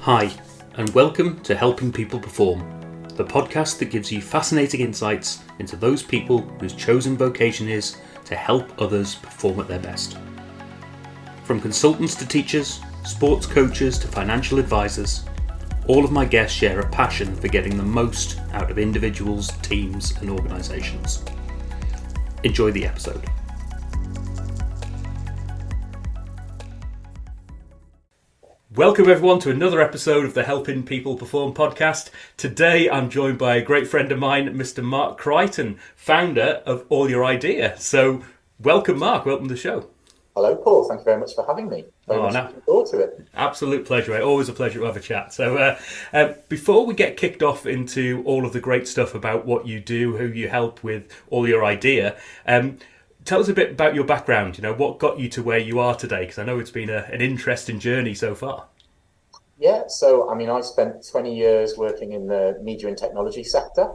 Hi, and welcome to Helping People Perform, the podcast that gives you fascinating insights into those people whose chosen vocation is to help others perform at their best. From consultants to teachers, sports coaches to financial advisors, all of my guests share a passion for getting the most out of individuals, teams, and organisations. Enjoy the episode. Welcome everyone to another episode of the Helping People Perform podcast. Today I'm joined by a great friend of mine, Mr. Mark Creighton, founder of All Your Idea. So welcome Mark, welcome to the show. Hello Paul, thank you very much for having me. Looking forward to it. Absolute pleasure, always a pleasure to have a chat. So before we get kicked off into all of the great stuff about what you do, who you help with All Your Idea, tell us a bit about your background, what got you to where you are today? Because I know it's been an interesting journey so far. Yeah, so I spent 20 years working in the media and technology sector,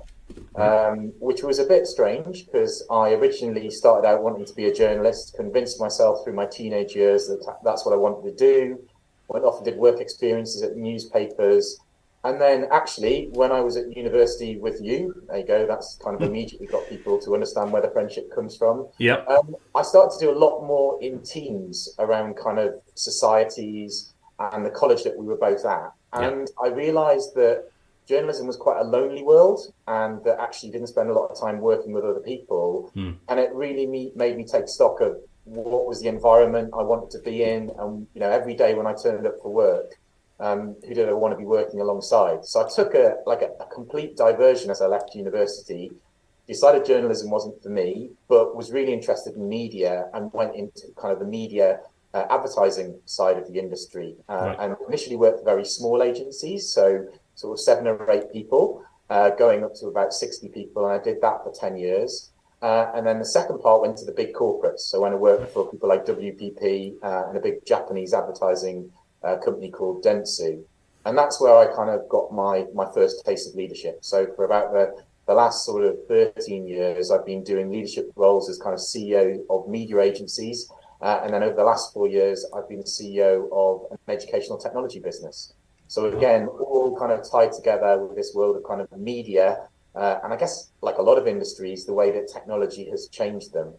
which was a bit strange because I originally started out wanting to be a journalist, convinced myself through my teenage years that that's what I wanted to do, went off and did work experiences at newspapers. And then actually, when I was at university with you, there you go, that's kind of immediately got people to understand where the friendship comes from. Yep. I started to do a lot more in teams around kind of societies and the college that we were both at. And I realised that journalism was quite a lonely world and that actually didn't spend a lot of time working with other people. And it really made me take stock of what was the environment I wanted to be in. And, every day when I turned up for work, who did I want to be working alongside? So I took a complete diversion as I left university, decided journalism wasn't for me, but was really interested in media and went into kind of the media advertising side of the industry. And initially worked for very small agencies, so sort of 7 or 8 people, going up to about 60 people. And I did that for 10 years. And then the second part went to the big corporates. So when I worked for people like WPP and a big Japanese advertising company called Dentsu. And that's where I kind of got my first taste of leadership. So for about the last sort of 13 years, I've been doing leadership roles as kind of CEO of media agencies. And then over the last 4 years, I've been the CEO of an educational technology business. So again, all kind of tied together with this world of kind of media. And I guess like a lot of industries, the way that technology has changed them.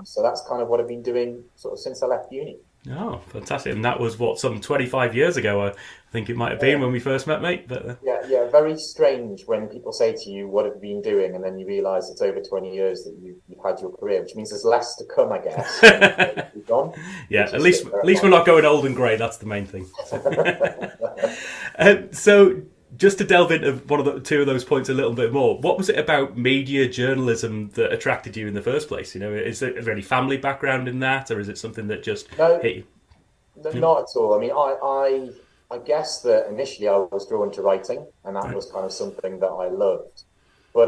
So that's kind of what I've been doing sort of since I left uni. Oh, fantastic. And that was, some 25 years ago, I think it might have been when we first met, mate. But Yeah, very strange when people say to you, what have you been doing? And then you realise it's over 20 years that you've had your career, which means there's less to come, I guess. Gone, yeah, at least we're not going old and grey. That's the main thing. So just to delve into two of those points a little bit more, what was it about media journalism that attracted you in the first place? Is there any family background in that, or is it something that just hit you? No, not at all. I guess that initially I was drawn to writing, and that was kind of something that I loved. But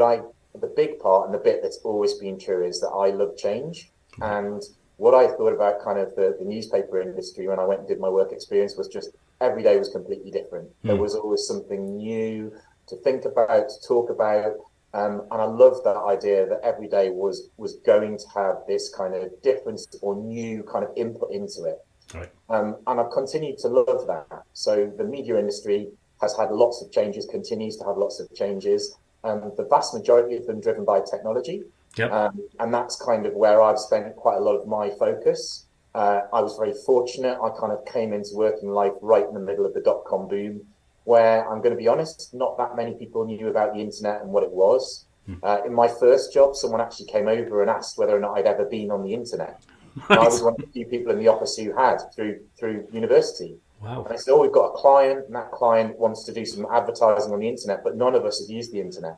the big part and the bit that's always been true is that I love change. And what I thought about kind of the newspaper industry when I went and did my work experience was just every day was completely different. There was always something new to think about, to talk about. And I love that idea that every day was going to have this kind of difference or new kind of input into it. Right. And I've continued to love that. So the media industry has had lots of changes, continues to have lots of changes. The vast majority of them driven by technology. Yep. And that's kind of where I've spent quite a lot of my focus. I was very fortunate. I kind of came into working life right in the middle of the dot-com boom, where I'm going to be honest, not that many people knew about the internet and what it was. In my first job, someone actually came over and asked whether or not I'd ever been on the internet. Right. I was one of the few people in the office who had through university. Wow. And I said, we've got a client, and that client wants to do some advertising on the internet, but none of us have used the internet.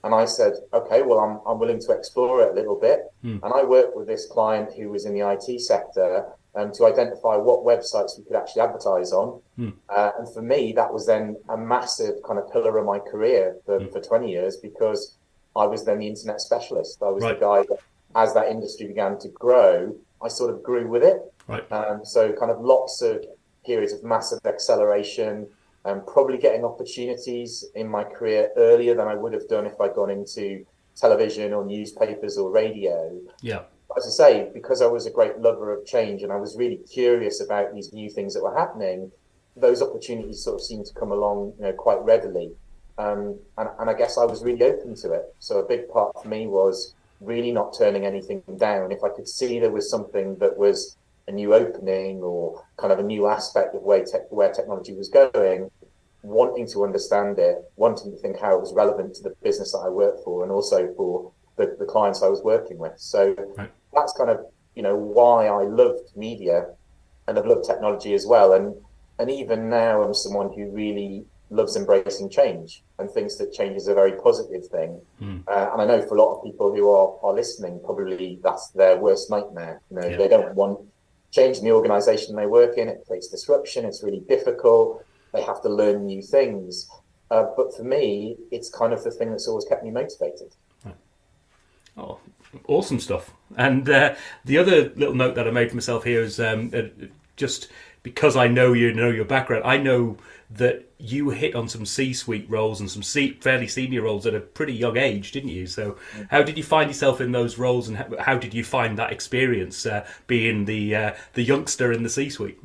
And I said, okay, well, I'm willing to explore it a little bit. And I worked with this client who was in the IT sector to identify what websites we could actually advertise on. And for me, that was then a massive kind of pillar of my career for 20 years, because I was then the internet specialist. I was the guy that, as that industry began to grow, I sort of grew with it. Right. So kind of lots of periods of massive acceleration, probably getting opportunities in my career earlier than I would have done if I'd gone into television or newspapers or radio. Yeah. As I say, because I was a great lover of change and I was really curious about these new things that were happening, those opportunities sort of seemed to come along, quite readily. And I guess I was really open to it. So a big part for me was really not turning anything down. If I could see there was something that was a new opening or kind of a new aspect of where technology was going, wanting to understand it, wanting to think how it was relevant to the business that I work for and also for the clients I was working with. So that's kind of, why I loved media and I've loved technology as well. And even now I'm someone who really loves embracing change and thinks that change is a very positive thing. And I know for a lot of people who are listening, probably that's their worst nightmare. They don't want change in the organization they work in. It creates disruption. It's really difficult. They have to learn new things. But for me, it's kind of the thing that's always kept me motivated. Oh, awesome stuff. And the other little note that I made for myself here is just because I know your background, I know that you hit on some C-suite roles and some fairly senior roles at a pretty young age, didn't you? So how did you find yourself in those roles, and how did you find that experience being the youngster in the C-suite?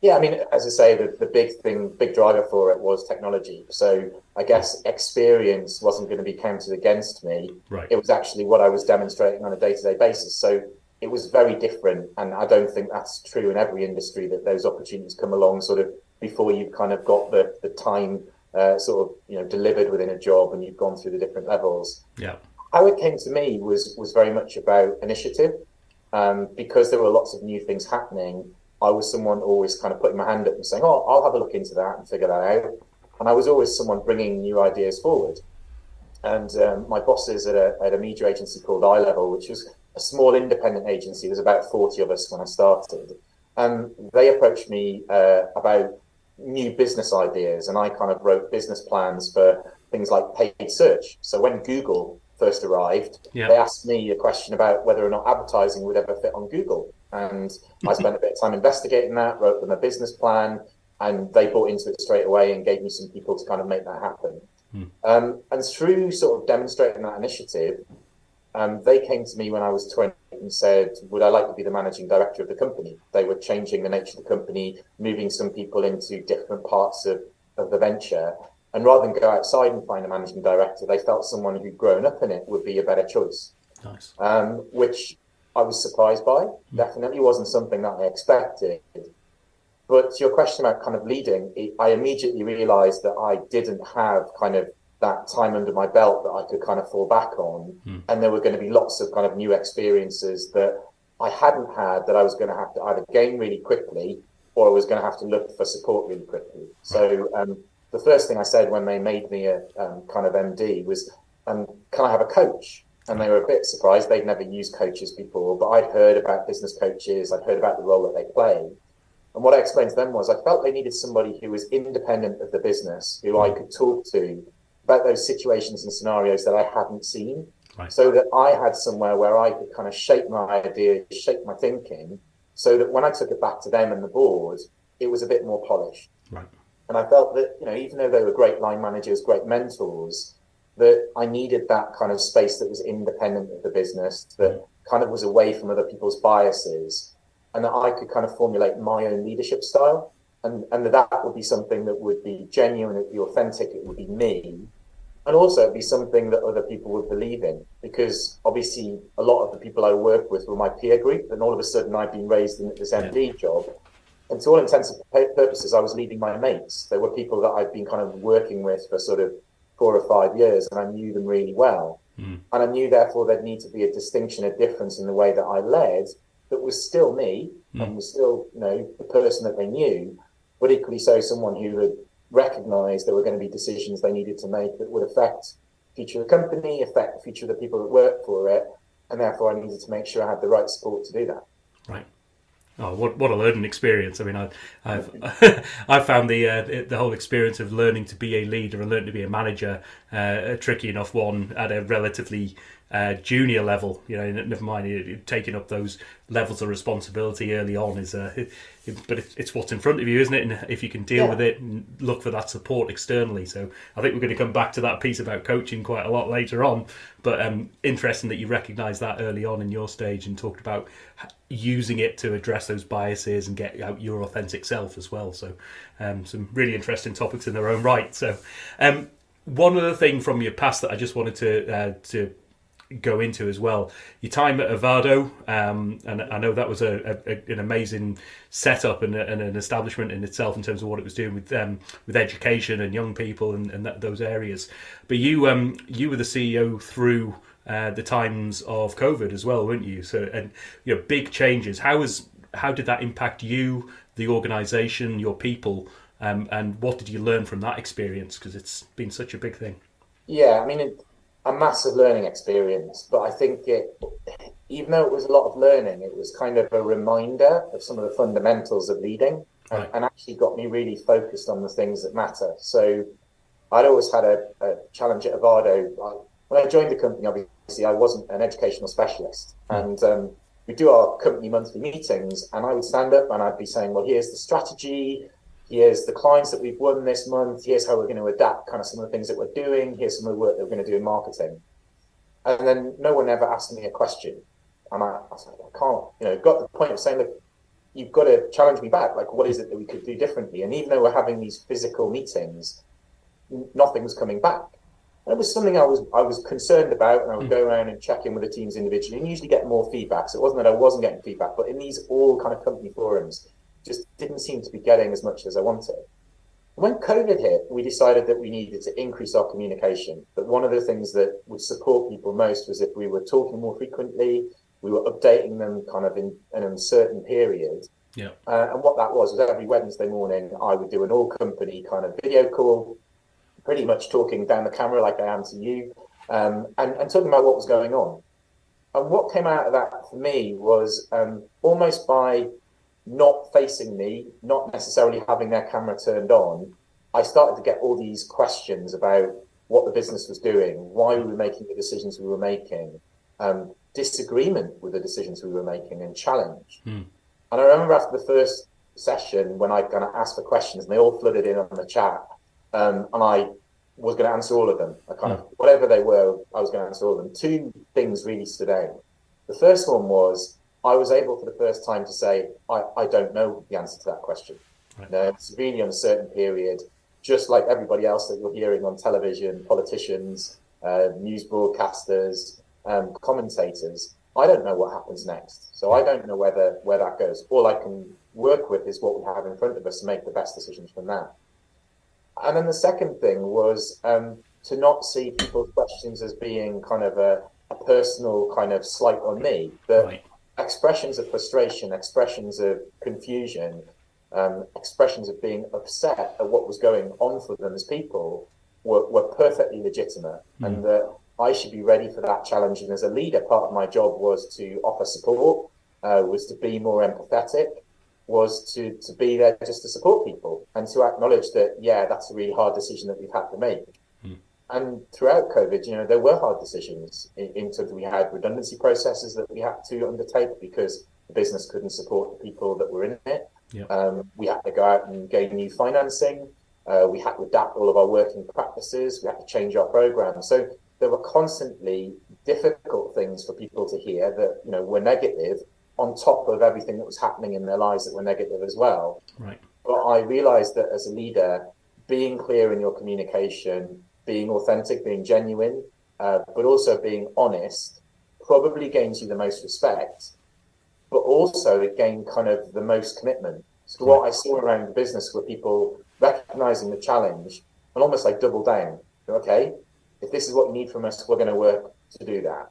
Yeah, I mean, as I say, the big driver for it was technology. So I guess experience wasn't going to be counted against me. Right. It was actually what I was demonstrating on a day-to-day basis. So it was very different. And I don't think that's true in every industry, that those opportunities come along sort of before you've kind of got the time delivered within a job and you've gone through the different levels. Yeah. How it came to me was very much about initiative, because there were lots of new things happening. I was someone always kind of putting my hand up and saying, "Oh, I'll have a look into that and figure that out." And I was always someone bringing new ideas forward. And my bosses at a media agency called iLevel, which was a small independent agency, there's about 40 of us when I started, they approached me about new business ideas, and I kind of wrote business plans for things like paid search. So when Google first arrived, they asked me a question about whether or not advertising would ever fit on Google. And I spent a bit of time investigating that, wrote them a business plan, and they bought into it straight away and gave me some people to kind of make that happen. And through sort of demonstrating that initiative, they came to me when I was 20 and said, would I like to be the managing director of the company? They were changing the nature of the company, moving some people into different parts of the venture. And rather than go outside and find a managing director, they felt someone who'd grown up in it would be a better choice. Nice. Which I was surprised by. Definitely wasn't something that I expected. But to your question about kind of leading, I immediately realized that I didn't have kind of that time under my belt that I could kind of fall back on. And there were going to be lots of kind of new experiences that I hadn't had, that I was going to have to either gain really quickly, or I was going to have to look for support really quickly. So the first thing I said when they made me a kind of MD was, can I have a coach? And they were a bit surprised. They'd never used coaches before, but I'd heard about business coaches. I'd heard about the role that they play. And what I explained to them was I felt they needed somebody who was independent of the business, who I could talk to about those situations and scenarios that I hadn't seen, so that I had somewhere where I could kind of shape my ideas, shape my thinking, so that when I took it back to them and the board, it was a bit more polished. Right. And I felt that, even though they were great line managers, great mentors, that I needed that kind of space that was independent of the business, that kind of was away from other people's biases, and that I could kind of formulate my own leadership style. And that would be something that would be genuine, it would be authentic, it would be me. And also it'd be something that other people would believe in, because obviously a lot of the people I worked with were my peer group, and all of a sudden I'd been raised in this MD job. And to all intents and purposes, I was leading my mates. There were people that I'd been kind of working with for sort of 4 or 5 years, and I knew them really well. And I knew, therefore, there'd need to be a distinction, a difference in the way that I led that was still me and was still, the person that they knew, but equally so someone who would recognise there were going to be decisions they needed to make that would affect the future of the company, affect the future of the people that work for it, and therefore I needed to make sure I had the right support to do that. Right. Oh, what a learning experience! I mean, I've I found the whole experience of learning to be a leader and learning to be a manager a tricky enough one at a relatively junior level, never mind taking up those levels of responsibility early on is but it's what's in front of you, isn't it? And if you can deal with it and look for that support externally. So I think we're going to come back to that piece about coaching quite a lot later on, but interesting that you recognise that early on in your stage and talked about using it to address those biases and get out your authentic self as well. So some really interesting topics in their own right. So one other thing from your past that I just wanted to go into as well, your time at Avado, and I know that was an amazing setup and an establishment in itself in terms of what it was doing with education and young people and those areas. But you were the CEO through the times of COVID as well, weren't you? So, and big changes. How did that impact you, the organisation, your people, and what did you learn from that experience? Because it's been such a big thing. Yeah, I mean, a massive learning experience, but I think even though it was a lot of learning, it was kind of a reminder of some of the fundamentals of leading, and actually got me really focused on the things that matter. So I'd always had a challenge at Avado. When I joined the company, obviously I wasn't an educational specialist, and we do our company monthly meetings, and I would stand up and I'd be saying, well, here's the strategy, here's the clients that we've won this month, here's how we're going to adapt kind of some of the things that we're doing, here's some of the work that we're going to do in marketing. And then no one ever asked me a question. And I was like, I can't, got to the point of saying, look, you've got to challenge me back. Like, what is it that we could do differently? And even though we're having these physical meetings, nothing was coming back. And it was something I was concerned about, and I would go around and check in with the teams individually and usually get more feedback. So it wasn't that I wasn't getting feedback, but in these all kind of company forums, just didn't seem to be getting as much as I wanted. When COVID hit, we decided that we needed to increase our communication. But one of the things that would support people most was if we were talking more frequently, we were updating them kind of in an uncertain period. Yeah. And what that was every Wednesday morning, I would do an all-company kind of video call, pretty much talking down the camera like I am to you, and talking about what was going on. And what came out of that for me was almost by not facing me, not necessarily having their camera turned on, I started to get all these questions about what the business was doing, why we were making the decisions we were making, disagreement with the decisions we were making, and challenge. And I remember after the first session when I kind of asked for questions and they all flooded in on the chat, and I was going to answer all of them. I kind of, whatever they were, I was going to answer all of them. Two things really stood out. The first one was, I was able for the first time to say, I don't know the answer to that question. Right. It's a really uncertain period, just like everybody else that you're hearing on television, politicians, news broadcasters, commentators. I don't know what happens next. So I don't know where that goes. All I can work with is what we have in front of us and make the best decisions from that. And then the second thing was to not see people's questions as being kind of a personal kind of slight on me, but expressions of frustration, expressions of confusion, expressions of being upset at what was going on for them as people were perfectly legitimate, and that I should be ready for that challenge. And as a leader, part of my job was to offer support, was to be more empathetic, was to be there just to support people and to acknowledge that, yeah, that's a really hard decision that we've had to make. And throughout COVID, there were hard decisions in terms of we had redundancy processes that we had to undertake because the business couldn't support the people that were in it. Yep. We had to go out and gain new financing. We had to adapt all of our working practices. We had to change our program. So there were constantly difficult things for people to hear that, were negative on top of everything that was happening in their lives that were negative as well. Right. But I realized that as a leader, being clear in your communication, being authentic, being genuine, but also being honest, probably gains you the most respect, but also it gained kind of the most commitment. So what I saw around the business were people recognizing the challenge and almost like double down. Okay, if this is what you need from us, we're going to work to do that.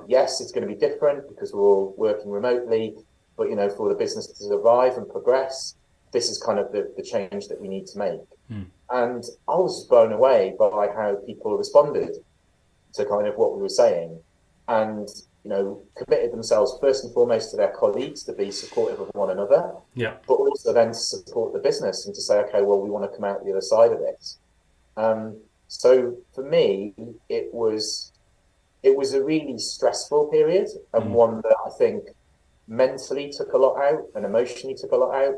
Yes, it's going to be different because we're all working remotely, but for the business to survive and progress, this is kind of the change that we need to make. And I was blown away by how people responded to kind of what we were saying, and committed themselves first and foremost to their colleagues to be supportive of one another, but also then to support the business and to say, okay, well, we want to come out the other side of this. So for me, it was it was a really stressful period, and one that I think mentally took a lot out and emotionally took a lot out.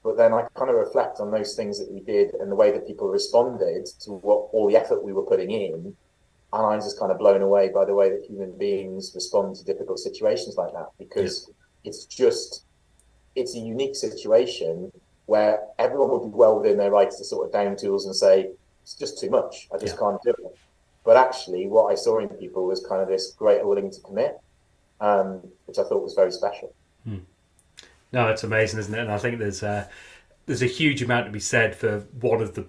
But then I kind of reflect on those things that we did and the way that people responded to what all the effort we were putting in. And I'm just kind of blown away by the way that human beings respond to difficult situations like that, because it's a unique situation where everyone would be well within their rights to sort of down tools and say, it's just too much. I just can't do it. But actually, what I saw in people was kind of this greater willing to commit, which I thought was very special. No, it's amazing, isn't it? And I think there's a huge amount to be said for one of the,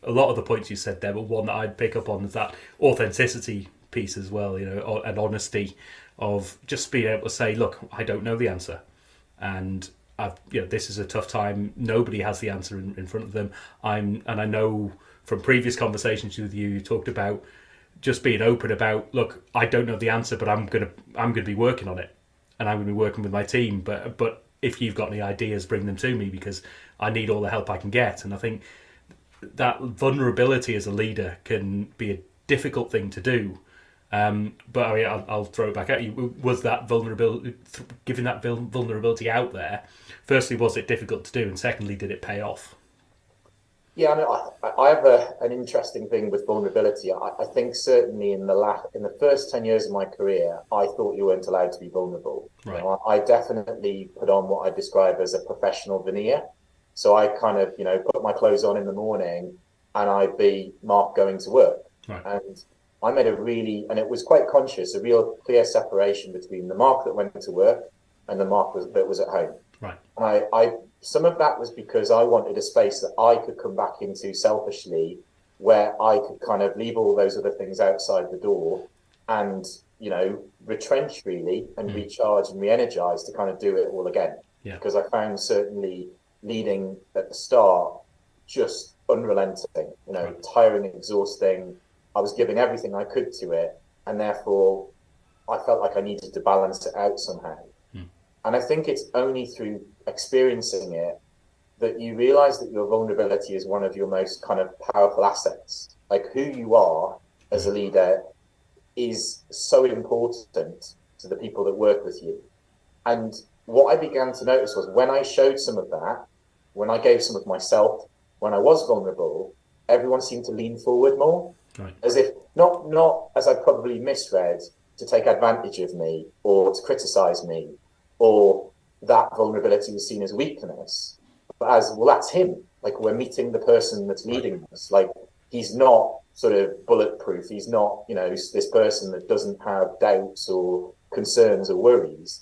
a lot of the points you said there, but one that I'd pick up on is that authenticity piece as well, and honesty of just being able to say, look, I don't know the answer, and this is a tough time. Nobody has the answer in front of them. I know from previous conversations with you, you talked about just being open about, look, I don't know the answer, but I'm gonna be working on it, and I'm gonna be working with my team. But if you've got any ideas, bring them to me, because I need all the help I can get. And I think that vulnerability as a leader can be a difficult thing to do. But I mean, I'll throw it back at you. Was that vulnerability, giving that vulnerability out there, firstly, was it difficult to do? And secondly, did it pay off? Yeah, I mean, I have an interesting thing with vulnerability. I think certainly in the first 10 years of my career, I thought you weren't allowed to be vulnerable. Right. I definitely put on what I describe as a professional veneer. So I kind of, put my clothes on in the morning and I'd be Mark going to work. Right. And I made and it was quite conscious, a real clear separation between the Mark that went to work and the Mark that was at home. Right. And I some of that was because I wanted a space that I could come back into selfishly, where I could kind of leave all those other things outside the door and, retrench really and recharge and re-energize to kind of do it all again. Yeah. Because I found certainly leading at the start just unrelenting, tiring, exhausting. I was giving everything I could to it, and therefore I felt like I needed to balance it out somehow. And I think it's only through experiencing it that you realize that your vulnerability is one of your most kind of powerful assets. Like, who you are as a leader is so important to the people that work with you. And what I began to notice was when I showed some of that, when I gave some of myself, when I was vulnerable, everyone seemed to lean forward more. Right. As if, not as I probably misread, to take advantage of me or to criticize me, or that vulnerability was seen as weakness, but as, well, that's him. Like, we're meeting the person that's leading us. Like, he's not sort of bulletproof. He's not, this person that doesn't have doubts or concerns or worries.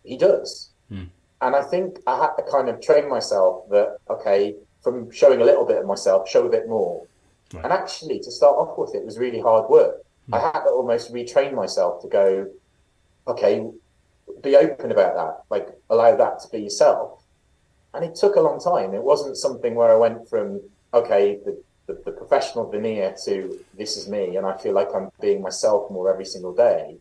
He does. And I think I had to kind of train myself that, okay, from showing a little bit of myself, show a bit more. Right. And actually, to start off with, it was really hard work. I had to almost retrain myself to go, okay, be open about that, like allow that to be yourself. And it took a long time. It wasn't something where I went from, okay, the professional veneer to this is me and I feel like I'm being myself more every single day.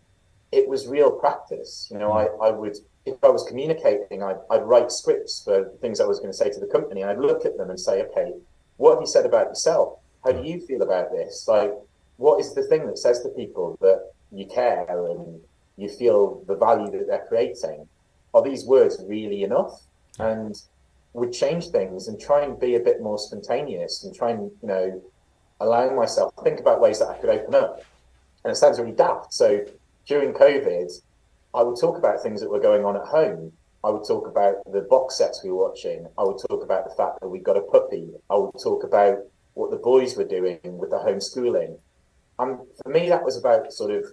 It was real practice. I would, if I was communicating, I'd write scripts for things I was going to say to the company. I'd look at them and say, okay, what have you said about yourself? How do you feel about this? Like, what is the thing that says to people that you care and you feel the value that they're creating? Are these words really enough? And would change things and try and be a bit more spontaneous and try and, allowing myself to think about ways that I could open up. And it sounds really daft. So during COVID, I would talk about things that were going on at home. I would talk about the box sets we were watching. I would talk about the fact that we got a puppy. I would talk about what the boys were doing with the homeschooling. And for me, that was about sort of,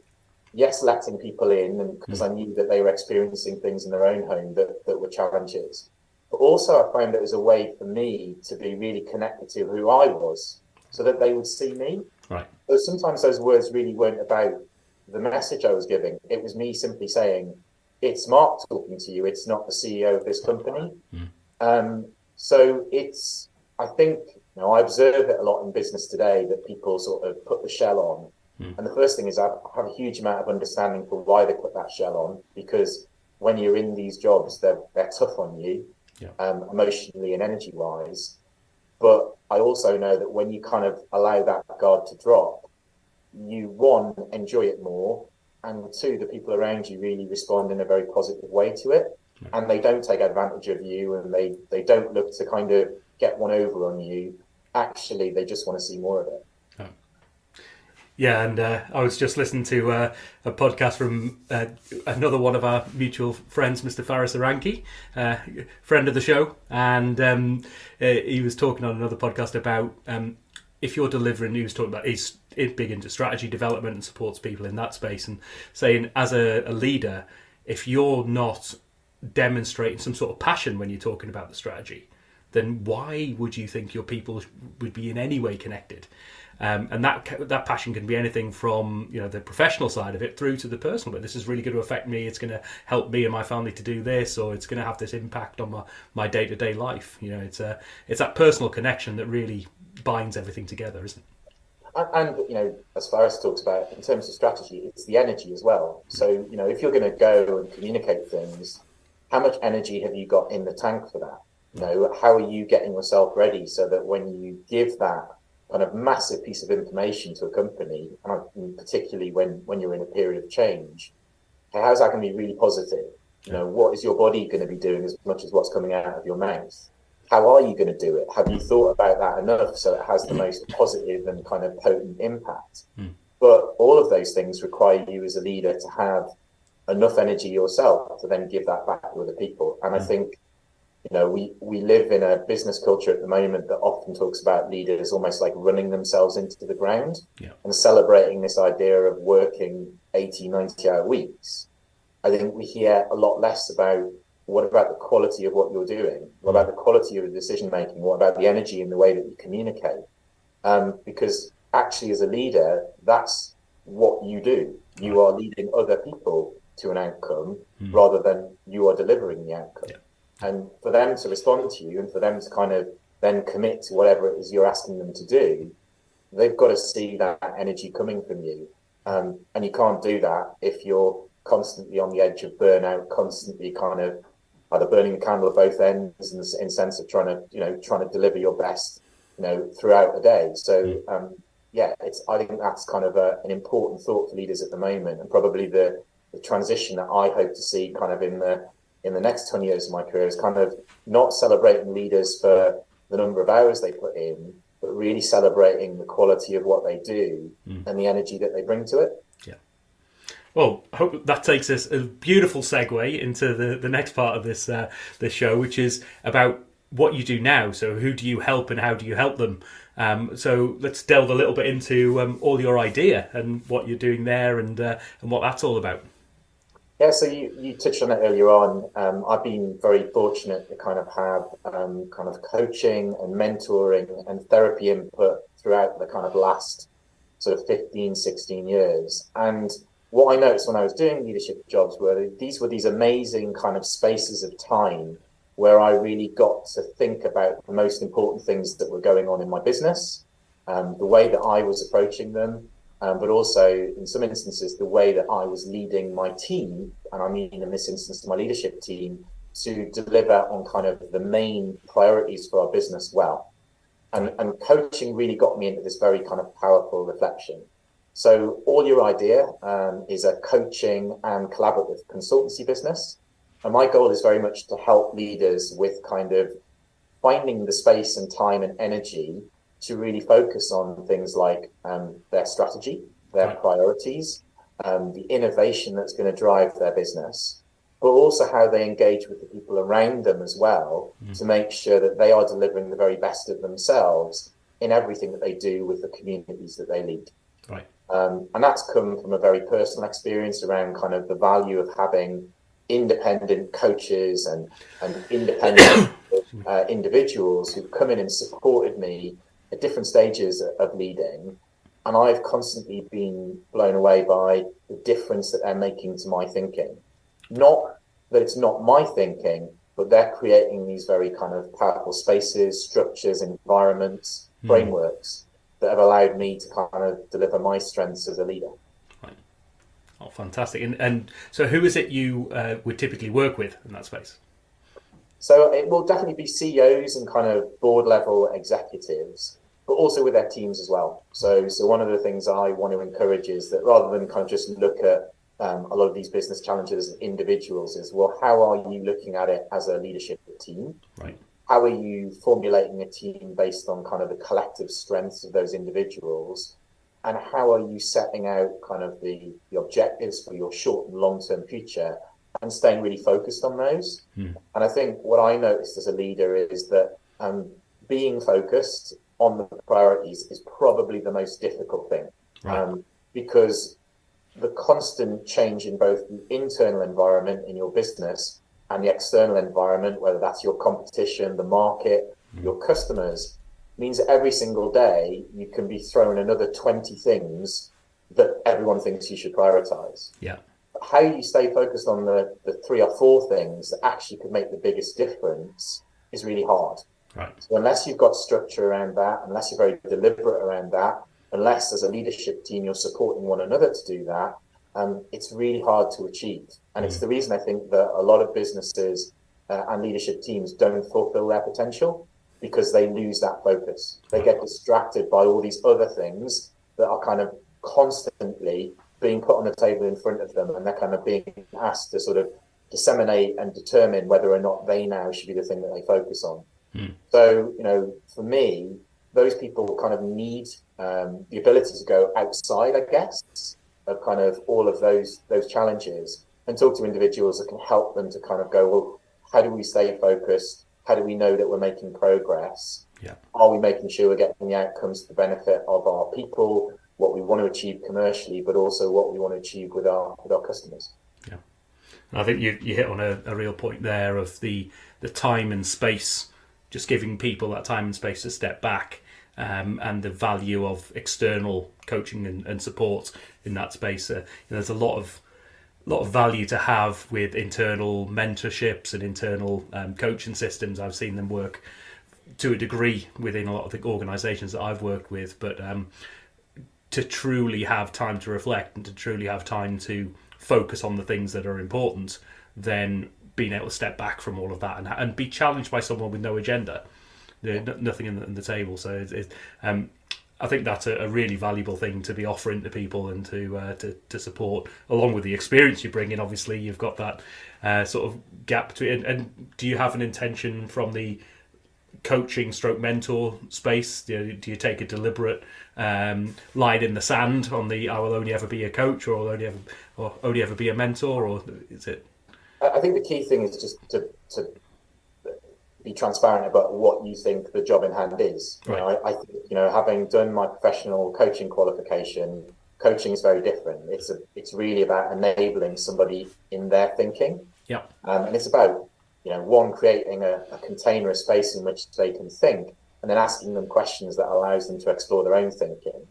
yes, letting people in, and because I knew that they were experiencing things in their own home that were challenges. But also I found it was a way for me to be really connected to who I was so that they would see me. Right. So sometimes those words really weren't about the message I was giving. It was me simply saying, it's Mark talking to you. It's not the CEO of this company. So it's, I think, I observe it a lot in business today that people sort of put the shell on. And the first thing is I have a huge amount of understanding for why they put that shell on, because when you're in these jobs, they're tough on you, emotionally and energy wise. But I also know that when you kind of allow that guard to drop, you, one, enjoy it more, and two, the people around you really respond in a very positive way to it, and they don't take advantage of you, and they don't look to kind of get one over on you. Actually, they just want to see more of it. Yeah, and I was just listening to a podcast from another one of our mutual friends, Mr. Faris Aranki, friend of the show, and he was talking on another podcast about if you're delivering, he was talking about he's big into strategy development and supports people in that space, and saying as a leader, if you're not demonstrating some sort of passion when you're talking about the strategy, then why would you think your people would be in any way connected? And that passion can be anything from the professional side of it through to the personal. But this is really going to affect me. It's going to help me and my family to do this, or it's going to have this impact on my day-to-day life. It's that personal connection that really binds everything together, isn't it? And as Faris talks about in terms of strategy, it's the energy as well. So if you're going to go and communicate things, how much energy have you got in the tank for that? How are you getting yourself ready so that when you give that kind of massive piece of information to a company, and particularly when you're in a period of change, how's that going to be really positive? What is your body going to be doing as much as what's coming out of your mouth? How are you going to do it? Have you thought about that enough so it has the most positive and kind of potent impact? But all of those things require you as a leader to have enough energy yourself to then give that back to other people. And I think we live in a business culture at the moment that often talks about leaders almost like running themselves into the ground and celebrating this idea of working 80, 90-hour weeks. I think we hear a lot less about what about the quality of what you're doing? What about the quality of the decision making? What about the energy in the way that you communicate? Because actually as a leader, that's what you do. You are leading other people to an outcome rather than you are delivering the outcome. And for them to respond to you and for them to kind of then commit to whatever it is you're asking them to do, they've got to see that energy coming from you. And you can't do that if you're constantly on the edge of burnout, constantly kind of either burning the candle at both ends in sense of trying to deliver your best, throughout the day. So, I think that's kind of an important thought for leaders at the moment, and probably the transition that I hope to see kind of in the next 20 years of my career is kind of not celebrating leaders for the number of hours they put in, but really celebrating the quality of what they do and the energy that they bring to it. Yeah. Well, I hope that takes us a beautiful segue into the next part of this show, which is about what you do now. So who do you help and how do you help them? So let's delve a little bit into all your idea and what you're doing there and what that's all about. Yeah, so you touched on it earlier on. I've been very fortunate to kind of have kind of coaching and mentoring and therapy input throughout the kind of last sort of 15, 16 years. And what I noticed when I was doing leadership jobs were these amazing kind of spaces of time where I really got to think about the most important things that were going on in my business, the way that I was approaching them, but also in some instances, the way that I was leading my team, and I mean in this instance, my leadership team, to deliver on kind of the main priorities for our business well. And coaching really got me into this very kind of powerful reflection. So All Your Idea is a coaching and collaborative consultancy business. And my goal is very much to help leaders with kind of finding the space and time and energy to really focus on things like their strategy, their priorities, the innovation that's going to drive their business, but also how they engage with the people around them as well to make sure that they are delivering the very best of themselves in everything that they do with the communities that they lead. Right. And that's come from a very personal experience around kind of the value of having independent coaches and independent individuals who've come in and supported me at different stages of leading, and I've constantly been blown away by the difference that they're making to my thinking. Not that it's not my thinking, but they're creating these very kind of powerful spaces, structures, environments, frameworks that have allowed me to kind of deliver my strengths as a leader. Right. Oh, fantastic. And so who is it you would typically work with in that space? So it will definitely be CEOs and kind of board level executives. but also with their teams as well. So one of the things I want to encourage is that rather than kind of just look at a lot of these business challenges as individuals, is, well, how are you looking at it as a leadership team? Right. How are you formulating a team based on kind of the collective strengths of those individuals? And how are you setting out kind of the objectives for your short and long-term future and staying really focused on those? And I think what I noticed as a leader is that being focused on the priorities is probably the most difficult thing, because the constant change in both the internal environment in your business and the external environment, whether that's your competition, the market, your customers, means every single day you can be thrown another 20 things that everyone thinks you should prioritize. Yeah. But how you stay focused on the 3 or 4 things that actually could make the biggest difference is really hard. Right. So unless you've got structure around that, unless you're very deliberate around that, unless as a leadership team you're supporting one another to do that, it's really hard to achieve. And it's the reason I think that a lot of businesses and leadership teams don't fulfill their potential, because they lose that focus. They get distracted by all these other things that are kind of constantly being put on the table in front of them, and they're kind of being asked to sort of disseminate and determine whether or not they now should be the thing that they focus on. So, you know, for me, those people kind of need the ability to go outside, I guess, of kind of all of those challenges and talk to individuals that can help them to kind of go, well, how do we stay focused? How do we know that we're making progress? Yeah. Are we making sure we're getting the outcomes to the benefit of our people, what we want to achieve commercially, but also what we want to achieve with our customers? Yeah. And I think you hit on a real point there of the time and space, just giving people that time and space to step back, and the value of external coaching and support in that space. There's a lot of value to have with internal mentorships and internal coaching systems. I've seen them work to a degree within a lot of the organisations that I've worked with, but to truly have time to reflect and to truly have time to focus on the things that are important, then being able to step back from all of that and be challenged by someone with no agenda, nothing in the table. So I think that's a really valuable thing to be offering to people and to support, along with the experience you bring in. Obviously, you've got that sort of gap between. And do you have an intention from the coaching stroke mentor space? Do you take a deliberate line in the sand on the I will only ever be a coach, or only ever be a mentor, or is it? I think the key thing is just to be transparent about what you think the job in hand is. Right. I think, having done my professional coaching qualification, coaching is very different. It's really about enabling somebody in their thinking. Yeah. And it's about, one, creating a container, a space in which they can think, and then asking them questions that allows them to explore their own thinking.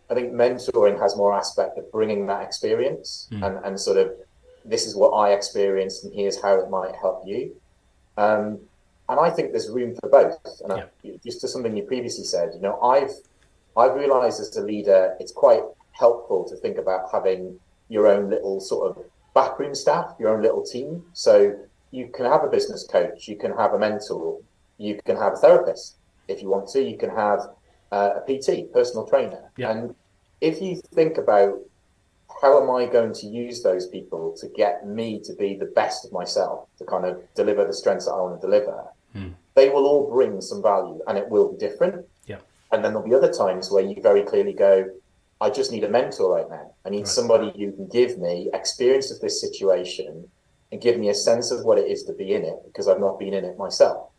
I think mentoring has more aspect of bringing that experience and sort of, this is what I experienced and here's how it might help you. And I think there's room for both. And just to something you previously said, I've realized as a leader, it's quite helpful to think about having your own little sort of backroom staff, your own little team. So you can have a business coach, you can have a mentor, you can have a therapist if you want to, you can have a PT, personal trainer. Yeah. And if you think about how am I going to use those people to get me to be the best of myself, to kind of deliver the strengths that I want to deliver, they will all bring some value and it will be different. Yeah. And then there'll be other times where you very clearly go, I just need a mentor right now. I need somebody who can give me experience of this situation and give me a sense of what it is to be in it, because I've not been in it myself.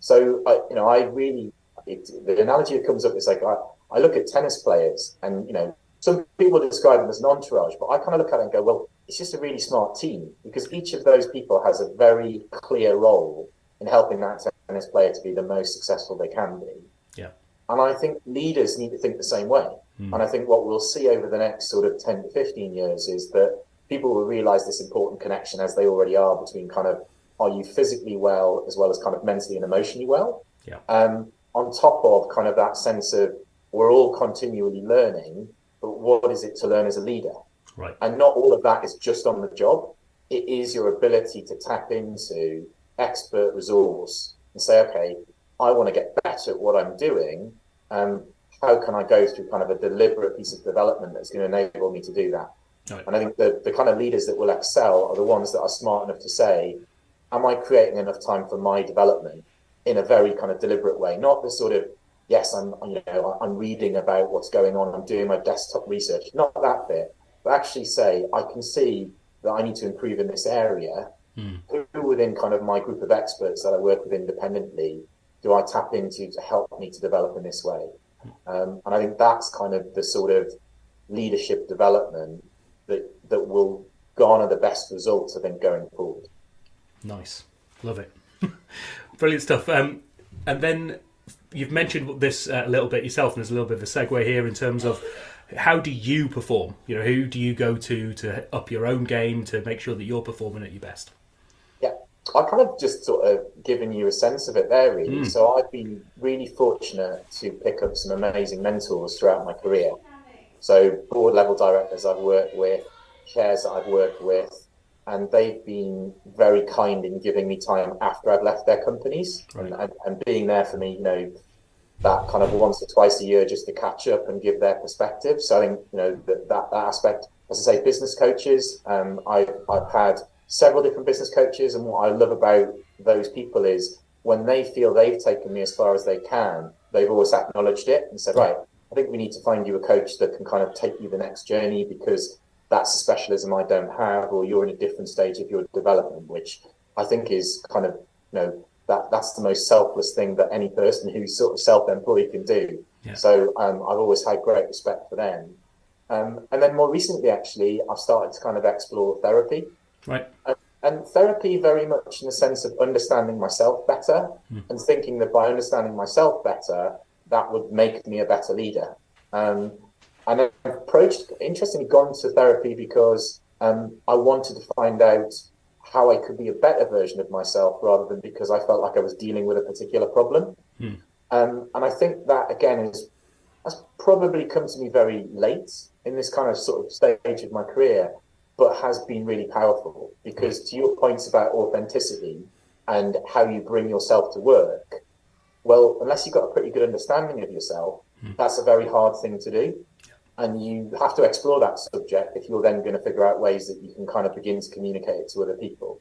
So, the analogy that comes up is like, I look at tennis players and, some people describe them as an entourage, but I kind of look at it and go, well, it's just a really smart team, because each of those people has a very clear role in helping that tennis player to be the most successful they can be. Yeah. And I think leaders need to think the same way. And I think what we'll see over the next sort of 10 to 15 years is that people will realize this important connection, as they already are, between kind of, are you physically well as well as kind of mentally and emotionally well? Yeah. On top of kind of that sense of we're all continually learning, but what is it to learn as a leader? Right. And not all of that is just on the job. It is your ability to tap into expert resource and say, okay, I want to get better at what I'm doing. how can I go through kind of a deliberate piece of development that's going to enable me to do that? Right. And I think the kind of leaders that will excel are the ones that are smart enough to say, am I creating enough time for my development in a very kind of deliberate way? Not the sort of, yes, I'm reading about what's going on, I'm doing my desktop research, not that bit, but actually say, I can see that I need to improve in this area. Who within kind of my group of experts that I work with independently do I tap into to help me to develop in this way? And I think that's kind of the sort of leadership development that will garner the best results, I think, going forward. Nice. Love it. Brilliant stuff. And then you've mentioned this a little bit yourself, and there's a little bit of a segue here in terms of how do you perform? You know, who do you go to up your own game to make sure that you're performing at your best? Yeah, I kind of just sort of given you a sense of it there, really. So I've been really fortunate to pick up some amazing mentors throughout my career. So board level directors I've worked with, chairs that I've worked with, and they've been very kind in giving me time after I've left their companies, right, and being there for me, you know, that kind of once or twice a year just to catch up and give their perspective. So I think, you know, that aspect, as I say, business coaches, I've had several different business coaches, and what I love about those people is when they feel they've taken me as far as they can, they've always acknowledged it and said, right, I think we need to find you a coach that can kind of take you the next journey, because that's a specialism I don't have, or you're in a different stage of your development, which I think is kind of, you know, that's the most selfless thing that any person who's sort of self-employed can do. Yeah. So I've always had great respect for them. And then more recently, actually, I've started to kind of explore therapy. Right. And therapy very much in the sense of understanding myself better and thinking that by understanding myself better, that would make me a better leader. And I've interestingly gone to therapy because I wanted to find out how I could be a better version of myself rather than because I felt like I was dealing with a particular problem. And I think that, again, has probably come to me very late in this kind of sort of stage of my career, but has been really powerful, because to your points about authenticity and how you bring yourself to work, well, unless you've got a pretty good understanding of yourself, that's a very hard thing to do. And you have to explore that subject if you're then going to figure out ways that you can kind of begin to communicate it to other people.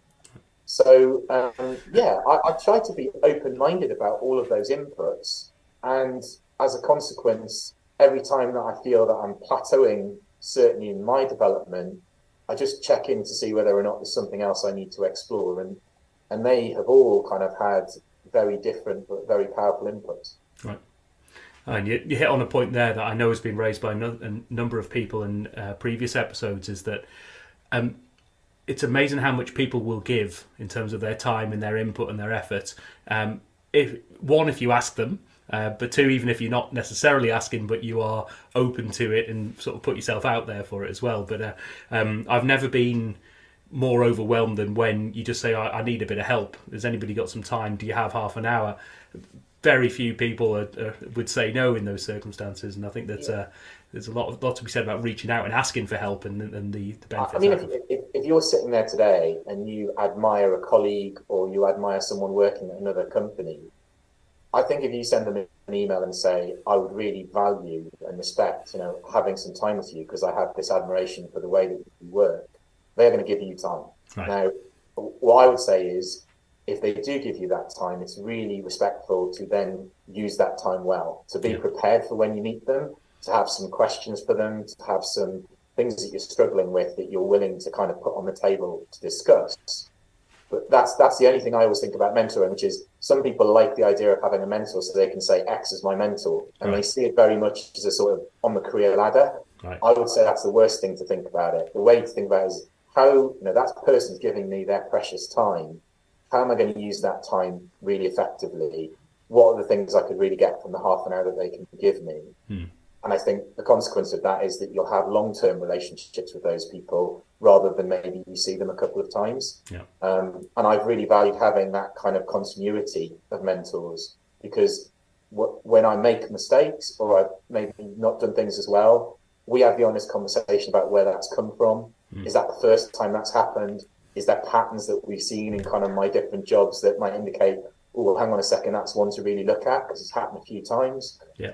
So, I try to be open-minded about all of those inputs. And as a consequence, every time that I feel that I'm plateauing, certainly in my development, I just check in to see whether or not there's something else I need to explore. And they have all kind of had very different but very powerful inputs. Right. And you hit on a point there that I know has been raised by a number of people in previous episodes, is that it's amazing how much people will give in terms of their time and their input and their effort. If you ask them, but two, even if you're not necessarily asking, but you are open to it and sort of put yourself out there for it as well. But I've never been more overwhelmed than when you just say, I need a bit of help. Has anybody got some time? Do you have half an hour? Very few people would say no in those circumstances, and I think that there's a lot to be said about reaching out and asking for help and the benefits. I mean, if you're sitting there today and you admire a colleague or you admire someone working at another company, I think if you send them an email and say, I would really value and respect, you know, having some time with you because I have this admiration for the way that you work, they're going to give you time. Right. Now, what I would say is, if they do give you that time, it's really respectful to then use that time well, to be prepared for when you meet them, to have some questions for them, to have some things that you're struggling with that you're willing to kind of put on the table to discuss. But that's the only thing I always think about mentoring, which is some people like the idea of having a mentor so they can say X is my mentor, and they see it very much as a sort of on the career ladder. Right. I would say that's the worst thing to think about it. The way to think about it is how, you know, that person's giving me their precious time. How am I going to use that time really effectively? What are the things I could really get from the half an hour that they can give me? And I think the consequence of that is that you'll have long-term relationships with those people rather than maybe you see them a couple of times. And I've really valued having that kind of continuity of mentors, because when I make mistakes or I've maybe not done things as well, we have the honest conversation about where that's come from. Is that the first time that's happened? Is there patterns that we've seen in kind of my different jobs that might indicate, oh, hang on a second, that's one to really look at because it's happened a few times. Yeah.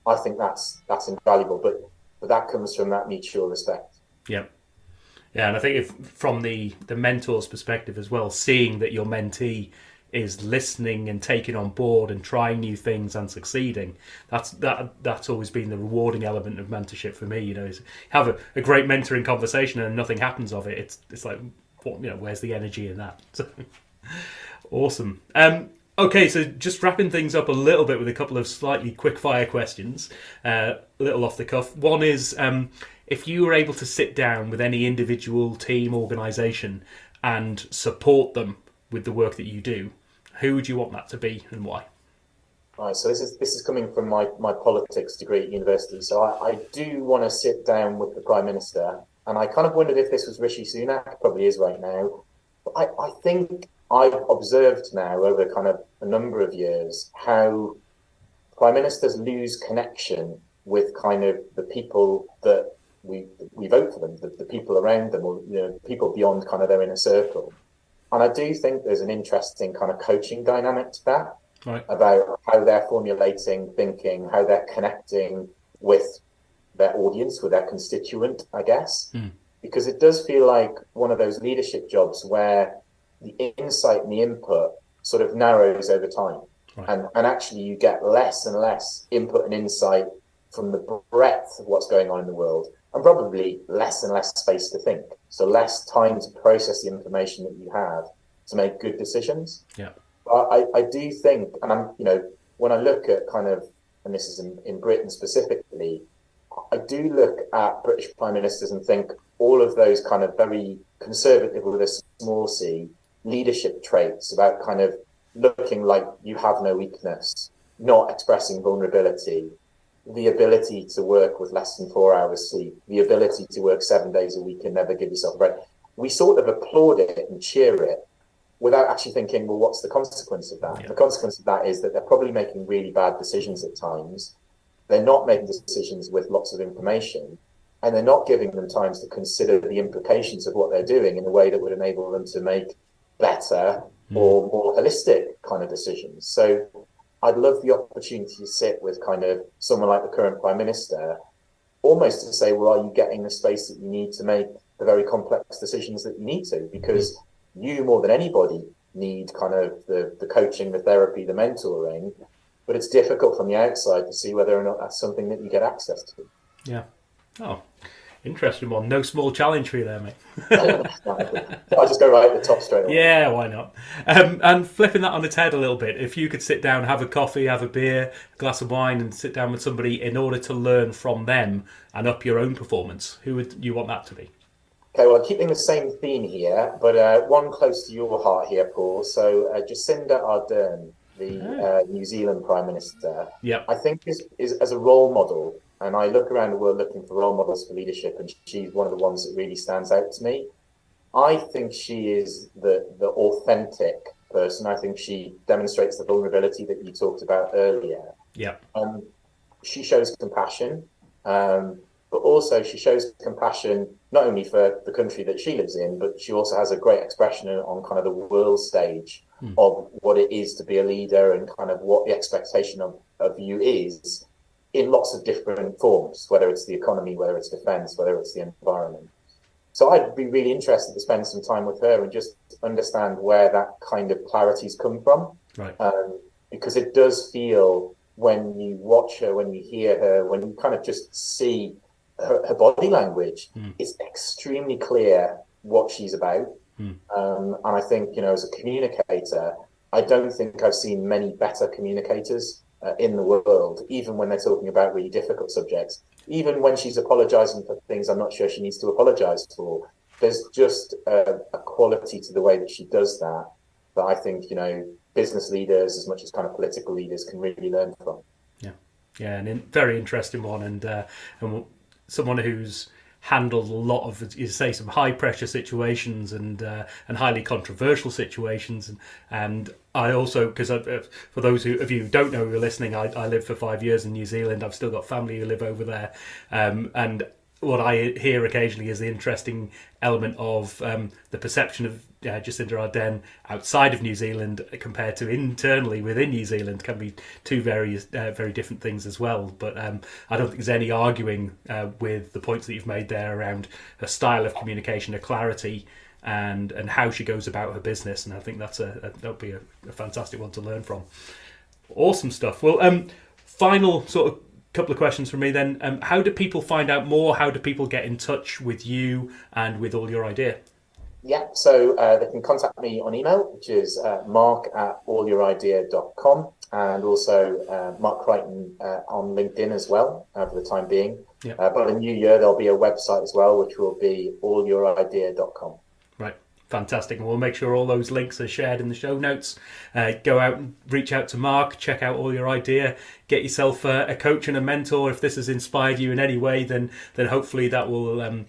I think that's invaluable, but that comes from that mutual respect. Yeah. Yeah, and I think if from the mentor's perspective as well, seeing that your mentee is listening and taking on board and trying new things and succeeding, that's always been the rewarding element of mentorship for me. Is have a great mentoring conversation and nothing happens of it. It's like, where's the energy in that? Awesome. Okay, so just wrapping things up a little bit with a couple of slightly quick fire questions, a little off the cuff. One is, if you were able to sit down with any individual, team, organisation and support them with the work that you do, who would you want that to be and why? Right, so this is coming from my politics degree at university. So I do want to sit down with the Prime Minister, and I kind of wondered if this was Rishi Sunak, probably is right now. But I think I've observed now over kind of a number of years how Prime Ministers lose connection with kind of the people that we vote for them, the people around them, or people beyond kind of their inner circle. And I do think there's an interesting kind of coaching dynamic to that, right, about how they're formulating thinking, how they're connecting with their audience, with their constituent, I guess. Because it does feel like one of those leadership jobs where the insight and the input sort of narrows over time. Right. And actually you get less and less input and insight from the breadth of what's going on in the world, and probably less and less space to think. So less time to process the information that you have to make good decisions. Yeah. But I do think, and I'm, when I look at kind of, and this is in Britain specifically, I do look at British prime ministers and think all of those kind of very conservative with a small c leadership traits about kind of looking like you have no weakness, not expressing vulnerability, the ability to work with less than 4 hours sleep, the ability to work 7 days a week and never give yourself a break. We sort of applaud it and cheer it without actually thinking, well, what's the consequence of that? Yeah. The consequence of that is that they're probably making really bad decisions at times. They're not making decisions with lots of information, and they're not giving them time to consider the implications of what they're doing in a way that would enable them to make better or more holistic kind of decisions. So I'd love the opportunity to sit with kind of someone like the current Prime Minister, almost to say, well, are you getting the space that you need to make the very complex decisions that you need to? Because you, more than anybody, need kind of the coaching, the therapy, the mentoring, but it's difficult from the outside to see whether or not that's something that you get access to. Yeah. Oh, interesting one. No small challenge for you there, mate. I'll just go right at the top straight away. Yeah, why not? And flipping that on its head a little bit, if you could sit down, have a coffee, have a beer, a glass of wine, and sit down with somebody in order to learn from them and up your own performance, who would you want that to be? Okay, well, keeping the same theme here, but one close to your heart here, Paul. So Jacinda Ardern, the New Zealand Prime Minister, I think is as a role model, and I look around the world looking for role models for leadership, and she's one of the ones that really stands out to me. I think she is the authentic person. I think she demonstrates the vulnerability that you talked about earlier. Yeah. She shows compassion, but also she shows compassion not only for the country that she lives in, but she also has a great expression on kind of the world stage of what it is to be a leader and kind of what the expectation of you is in lots of different forms, whether it's the economy, whether it's defence, whether it's the environment. So I'd be really interested to spend some time with her and just understand where that kind of clarity's come from. Right. Because it does feel, when you watch her, when you hear her, when you kind of just see her body language, it's extremely clear what she's about. And I think, as a communicator, I don't think I've seen many better communicators in the world, even when they're talking about really difficult subjects. Even when she's apologising for things I'm not sure she needs to apologise for, there's just a quality to the way that she does that I think, business leaders, as much as kind of political leaders, can really learn from. Yeah, and very interesting one, and someone who's handled a lot of, you say, some high pressure situations and highly controversial situations, and I also, because for those of you who don't know who are listening, I lived for 5 years in New Zealand. I've still got family who live over there, and what I hear occasionally is the interesting element of the perception of Jacinda Ardern outside of New Zealand compared to internally within New Zealand can be two very different things as well. But I don't think there's any arguing with the points that you've made there around her style of communication, her clarity, and how she goes about her business. And I think that'll be a fantastic one to learn from. Awesome stuff. Well, final sort of couple of questions from me then. How do people find out more? How do people get in touch with you and with All Your Idea? Yeah, so they can contact me on email, which is mark@allyouridea.com, and also Mark Creighton on LinkedIn as well for the time being. Yeah. But in the new year, there'll be a website as well, which will be allyouridea.com. Right. Fantastic. And we'll make sure all those links are shared in the show notes. Go out and reach out to Mark, check out All Your Idea, get yourself a coach and a mentor. If this has inspired you in any way, then hopefully that will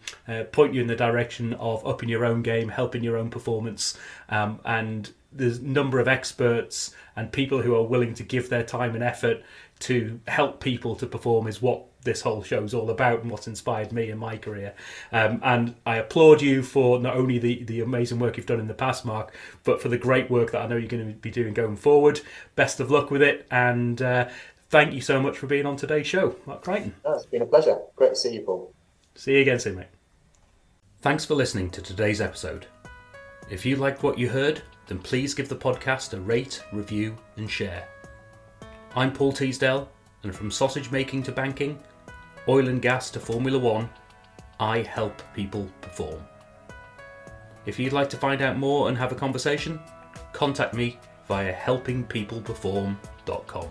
point you in the direction of upping your own game, helping your own performance. And there's a number of experts and people who are willing to give their time and effort to help people to perform is what this whole show is all about and what's inspired me in my career. And I applaud you for not only the amazing work you've done in the past, Mark, but for the great work that I know you're going to be doing going forward. Best of luck with it, and thank you so much for being on today's show, Mark Creighton. Oh, it's been a pleasure. Great to see you, Paul. See you again soon, mate. Thanks for listening to today's episode. If you liked what you heard, then please give the podcast a rate, review and share. I'm Paul Teasdale, and from sausage making to banking, oil and gas to Formula One, I help people perform. If you'd like to find out more and have a conversation, contact me via helpingpeopleperform.com.